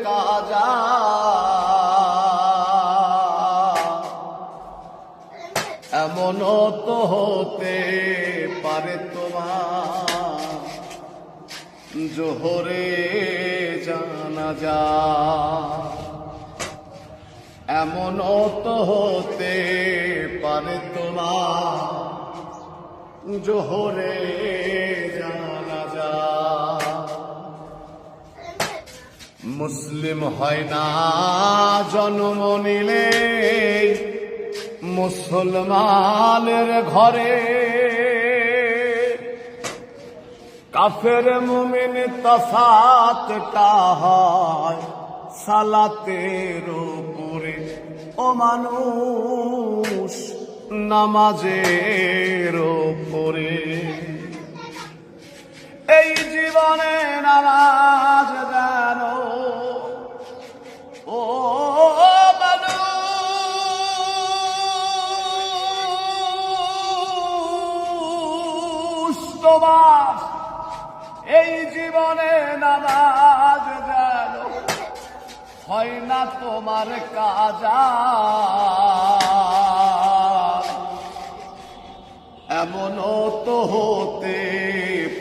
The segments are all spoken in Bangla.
কাজা এমনও তো হতে পারে তোমার জোহরে জানাজা এমনও তো হতে পারে তোমার জোহরে জানাজা মুসলিম হয় না জন্ম নিলে মুসলমানের ঘরে কাফের মুমিন তফাতটা হয় সালাতের উপরে ও মানুষ নামাজের উপরে এই জীবনে নামাজ জানো ও মানুষ তোমার এই জীবনে নামাজ জানো হয় না তোমার কাজা এমনও তো হতে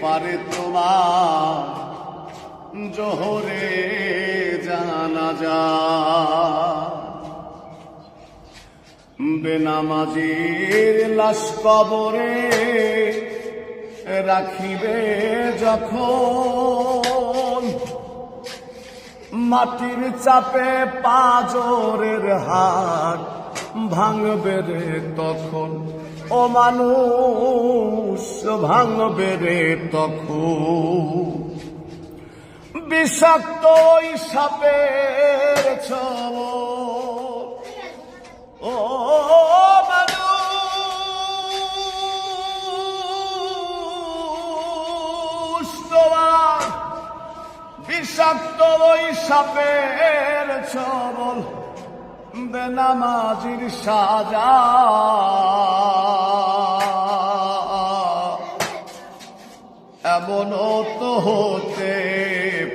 পারে তোমার জোহরে জানাজা বেনামাজির লাশ কবরে রাখিবে যখন মাটির চাপে পাঁজরের হাড় ভাঙবে রে তখন ও মানুষ ভাঙবে রে তখন বিষাক্ত ওই সাপের ছোবল ও মানুষ তোমার বিষাক্ত ওই সাপের ছোবল বেনামাজির সাজা এমনও তো হতে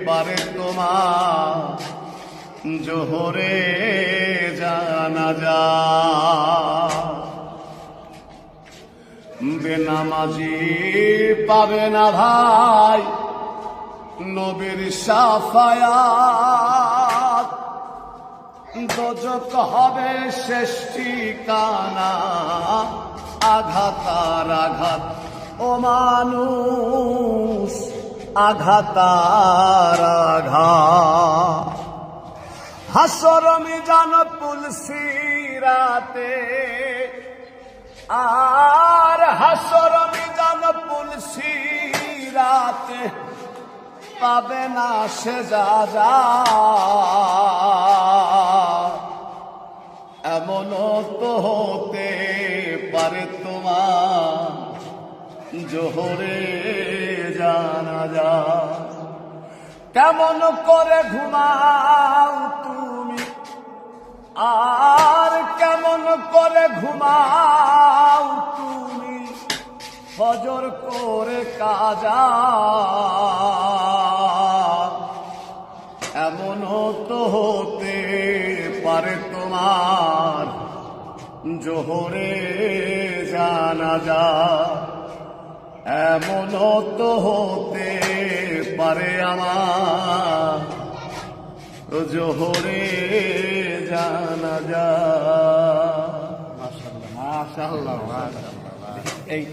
পারে তোমার জোহরে জানাজা বেনামাজি পাবে না ভাই নবীর শাফায়াত দোজক হবে শেষ ঠিকানা আঘাতার আঘাত ও মানুষ আঘাতার আঘাত হাসর মিজান পুলসিরাতে আর হাসর মিজান পুলসিরাতে পাবে না সে যা এমনও তো হতে পারে তোমার জোহরে জানাজা কেমন করে ঘুমাও তুমি আর কেমন করে ঘুমাও তুমি ফজর করে কাজা এমনও তো হতে পারে তোমার জোহরে জানাজা এমনও তো হতে পারে আমার জোহরে জানাজা মাশাআল্লাহ মাশাআল্লাহ মাশাআল্লাহ এই